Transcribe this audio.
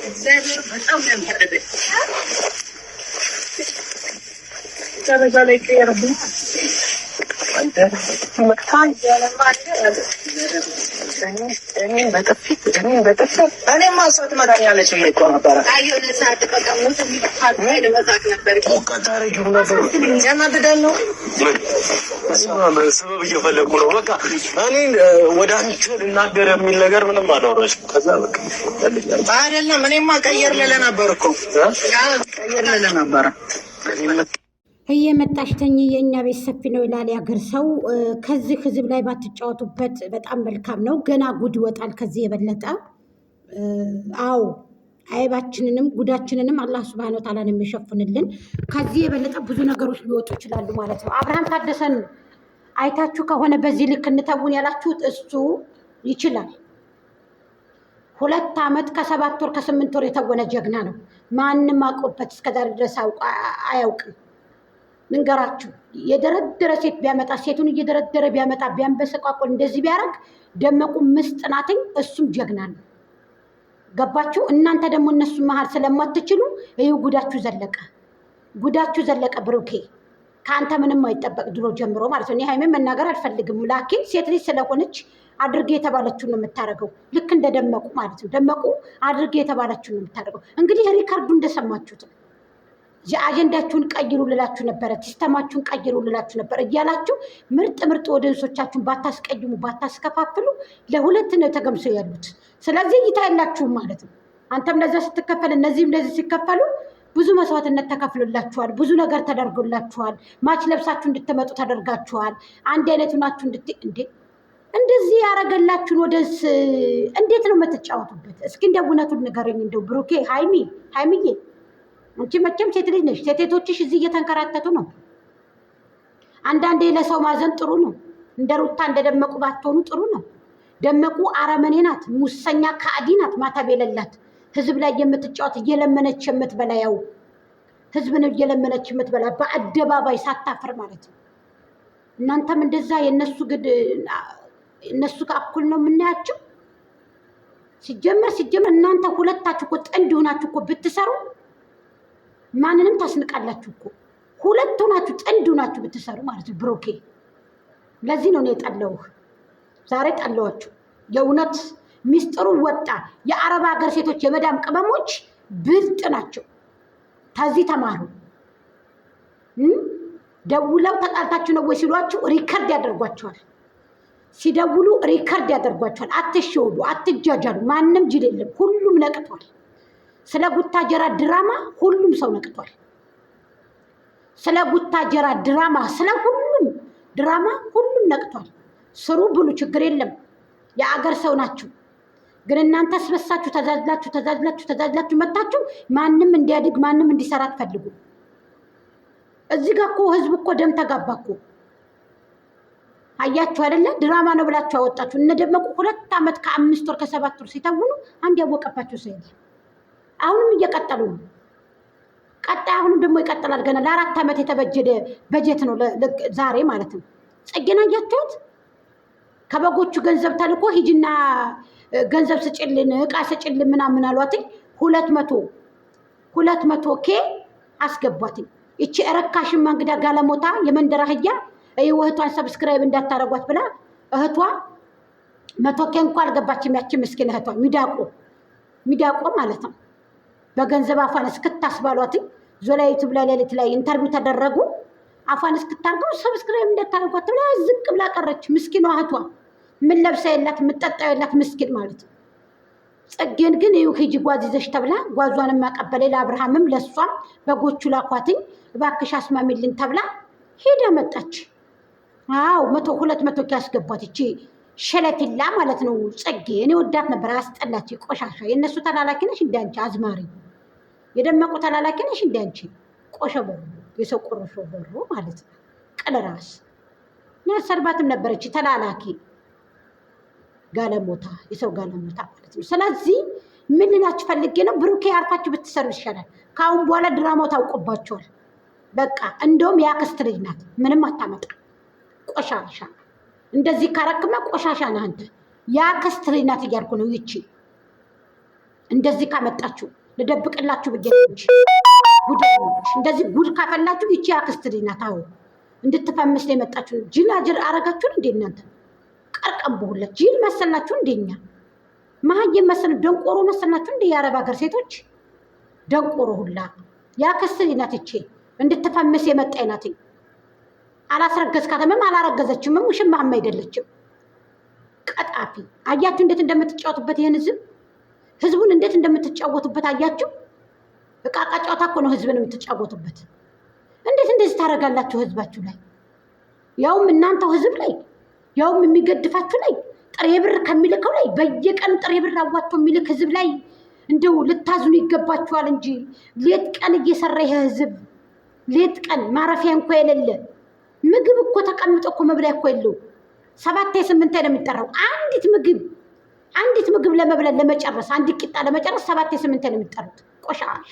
እግዚአብሔር በጣም ያንፈረደ ዛሬ ላይ ቀየረብኝ አንተ መክታኝ እኔን በጥፊት እኔማ ሰው ትመታኛለች ብዬሽ እኮ ነበረ። ያናድዳል ነው ሰበብ እየፈለጉ ነው። በቃ እኔን ወደ አንተ ልናገር የሚል ነገር ምንም አላወራሽም። ከዛ በቃ አይደለም እኔማ ቀየር ልልህ ነበር እኮ ቀየር ልልህ ነበረ። እየመጣሽ ተኝ የእኛ ቤት ሰፊ ነው ይላል ያገር ሰው። ከዚህ ህዝብ ላይ ባትጫወቱበት በጣም መልካም ነው። ገና ጉድ ይወጣል ከዚህ የበለጠ። አዎ አይባችንንም ጉዳችንንም አላህ ሱብሃነሁ ወተዓላ ነው የሚሸፍንልን። ከዚህ የበለጠ ብዙ ነገሮች ሊወጡ ይችላሉ ማለት ነው። አብርሃም ታደሰን አይታችሁ ከሆነ በዚህ ልክ እንተውን ያላችሁት እሱ ይችላል። 2 ዓመት ከ7 ወር ከ8 ወር የተወነ ጀግና ነው። ማንም አውቆበት እስከዛሬ ድረስ አያውቅም። ንገራችሁ የደረደረ ሴት ቢያመጣ ሴቱን እየደረደረ ቢያመጣ ቢያንበሰቋቆል እንደዚህ ቢያደርግ ደመቁ ምስጥ ናትኝ፣ እሱም ጀግና ነው። ገባችሁ? እናንተ ደግሞ እነሱ መሀል ስለማትችሉ ይህ ጉዳችሁ ዘለቀ። ብሩኬ ከአንተ ምንም አይጠበቅ ድሮ ጀምሮ ማለት ነው። እኔ ሃይሜን መናገር አልፈልግም፣ ላኪን ሴት ልጅ ስለሆነች አድርጌ የተባለችውን ነው የምታደርገው። ልክ እንደ ደመቁ ማለት ነው። ደመቁ አድርጌ የተባለችውን ነው የምታደርገው። እንግዲህ ሪካርዱ እንደሰማችሁት አጀንዳችሁን ቀይሩ ልላችሁ ነበረ፣ ሲስተማችሁን ቀይሩ ልላችሁ ነበር እያላችሁ ምርጥ ወደንሶቻችሁን ባታስቀይሙ ባታስከፋፍሉ ለሁለት ነው ተገምሰው ያሉት። ስለዚህ እይታ የላችሁም ማለት ነው። አንተም ለዛ ስትከፈል እነዚህም ለዚህ ሲከፈሉ ብዙ መስዋዕትነት ተከፍሎላችኋል፣ ብዙ ነገር ተደርጎላችኋል። ማች ለብሳችሁ እንድትመጡ ተደርጋችኋል። አንድ አይነቱ ናችሁ እንደዚህ ያረገላችሁን ወደስ እንዴት ነው የምትጫወቱበት? እስኪ እንደው እውነቱን ንገረኝ። እንደው ብሩኬ ሃይሚዬ አንቺ መቼም ሴት ልጅ ነሽ። ሴቶችሽ እዚህ እየተንከራተቱ ነው። አንዳንዴ ለሰው ማዘን ጥሩ ነው። እንደ ሩታ እንደ ደመቁ ባትሆኑ ጥሩ ነው። ደመቁ አረመኔ ናት፣ ሙሰኛ ከአዲ ናት፣ ማተብ የሌላት ህዝብ ላይ የምትጫወት እየለመነች የምትበላ ያው ህዝብን እየለመነች የምትበላ በአደባባይ ሳታፍር ማለት ነው። እናንተም እንደዛ የነሱ ግድ እነሱ ጋር እኩል ነው የምናያቸው። ሲጀመር እናንተ ሁለታችሁ እኮ ጥንድ ሆናችሁ እኮ ብትሰሩ ማንንም ታስንቃላችሁ እኮ። ሁለት ሆናችሁ ጥንድ ሆናችሁ ብትሰሩ ማለት ነው። ብሩኬ ለዚህ ነው የጠላሁህ። ዛሬ ጠላኋችሁ። የእውነት ሚስጥሩ ወጣ። የአረብ ሀገር ሴቶች የመዳም ቅመሞች ብልጥ ናቸው። ከዚህ ተማሩ። ደውለው ተጣልታችሁ ነው ወይ ሲሏችሁ ሪከርድ ያደርጓቸዋል። ሲደውሉ ሪከርድ ያደርጓቸዋል። አትሸወዱ፣ አትጃጃሉ። ማንም ጅል የለም። ሁሉም ነቅቷል። ስለ ቡታጀራ ድራማ ሁሉም ሰው ነቅቷል። ስለ ቡታጀራ ድራማ ስለ ሁሉም ድራማ ሁሉም ነቅቷል። ስሩ ብሉ፣ ችግር የለም። የአገር ሰው ናችሁ። ግን እናንተ ስበሳችሁ ተዛዝላችሁ መታችሁ ማንም እንዲያድግ ማንም እንዲሰራ ትፈልጉ። እዚህ ጋር እኮ ህዝብ እኮ ደም ተጋባ እኮ። አያችሁ አይደለ? ድራማ ነው ብላችሁ አወጣችሁ። እነደመቁ 2 ዓመት ከ5 ወር ከ7 ወር ሲተውኑ አንድ ያወቀባችሁ ሰው የለም። አሁንም እየቀጠሉ ነው። ቀጣይ አሁንም ደግሞ ይቀጥላል። ገና ለ4 ዓመት የተበጀደ በጀት ነው ዛሬ ማለት ነው። ጽጌና አያችሁት? ከበጎቹ ገንዘብ ተልኮ ሂጂና ገንዘብ ስጭልን እቃ ስጭልን ምናምን አሏትኝ። 200 ኬ አስገቧትኝ። ይቺ ረካሽማ እንግዳ ጋለሞታ የመንደር አህያ እህቷን ሰብስክራይብ እንዳታረጓት ብላ እህቷ 100 ኬ እንኳን አልገባችም። ያቺ ምስኪን እህቷ ሚዳቆ ማለት ነው። በገንዘብ አፋን እስክታስባሏትኝ ዞላ ዩቲዩብ ላይ ሌሊት ላይ ኢንተርቪው ተደረጉ። አፋን እስክታርገው ሰብስክራይብ እንዳታረጓት ብላ ዝቅ ብላ ቀረች። ምስኪኗ እህቷ ምን ለብሳ የላት የምትጠጣ የላት ምስኪን ማለት ነው። ጽጌን ግን ይኸው ሂጂ ጓዝ ይዘሽ ተብላ ጓዟን ማቀበለ ለአብርሃምም ለሷም በጎቹ ላኳትኝ እባክሽ አስማሚልን ተብላ ሄዳ መጣች። አዎ 200 ኬ ያስገቧት እቺ ሸለትላ ማለት ነው። ጽጌ እኔ ወዳት ነበር። አስጠላች። ቆሻሻ የነሱ ተላላኪ ነሽ እንዳንቺ አዝማሪ፣ የደመቁ ተላላኪ ነሽ እንዳንቺ ቆሸበሩ፣ የሰው ቆሮሾ በሩ ማለት ነው። ቅለራስ እኔ ሰርባትም ነበረች ተላላኪ ጋለሞታ፣ የሰው ጋለሞታ ማለት ነው። ስለዚህ ምን ልላችሁ ፈልጌ ነው፣ ብሩኬ አርፋችሁ ብትሰሩ ይሻላል። ከአሁን በኋላ ድራማው ታውቆባቸዋል። በቃ እንደውም ያክስት ልጅ ናት፣ ምንም አታመጣ። ቆሻሻ እንደዚህ ካረክማ ቆሻሻ ነህ አንተ። ያክስት ልጅ ናት እያልኩ ነው። ይቺ እንደዚህ ካመጣችሁ ልደብቅላችሁ ብዬ ጉድ እንደዚህ ጉድ ካፈላችሁ ይቺ አክስት ናት። አዎ እንድትፈምስ ነው የመጣችሁ። ጅላጅል አረጋችሁን እንዴ እናንተ? ቀርቀም በሁላ ጅል መሰላችሁ እንደኛ መሀይም መሰል ደንቆሮ መሰላችሁ እንዴ? የአረብ ሀገር ሴቶች ደንቆሮ ሁላ የአክስት ናት። ይቺ እንድትፈምስ የመጣ ናት። አላስረገዝካትም፣ አላረገዘችም፣ ውሽማም አይደለችም። ቀጣፊ አያችሁ እንዴት እንደምትጫወቱበት ይሄን ህዝቡን እንዴት እንደምትጫወቱበት አያችሁ። እቃቃ ጨዋታ እኮ ነው ህዝብን የምትጫወቱበት። እንዴት እንደዚህ ታደርጋላችሁ ህዝባችሁ ላይ? ያውም እናንተው ህዝብ ላይ ያውም የሚገድፋችሁ ላይ ጥሬ ብር ከሚልከው ላይ በየቀኑ ጥሬ ብር አዋጥቶ የሚልክ ህዝብ ላይ እንደው ልታዝኑ ይገባችኋል እንጂ ሌት ቀን እየሰራ ይሄ ህዝብ ሌት ቀን ማረፊያ እንኳ የሌለ ምግብ እኮ ተቀምጦ እኮ መብላያ እኮ የለው። 7 8 ነው የሚጠራው አንዲት ምግብ ለመብላት ለመጨረስ አንዲት ቂጣ ለመጨረስ 7 8 ነው የሚጠሩት። ቆሻሻ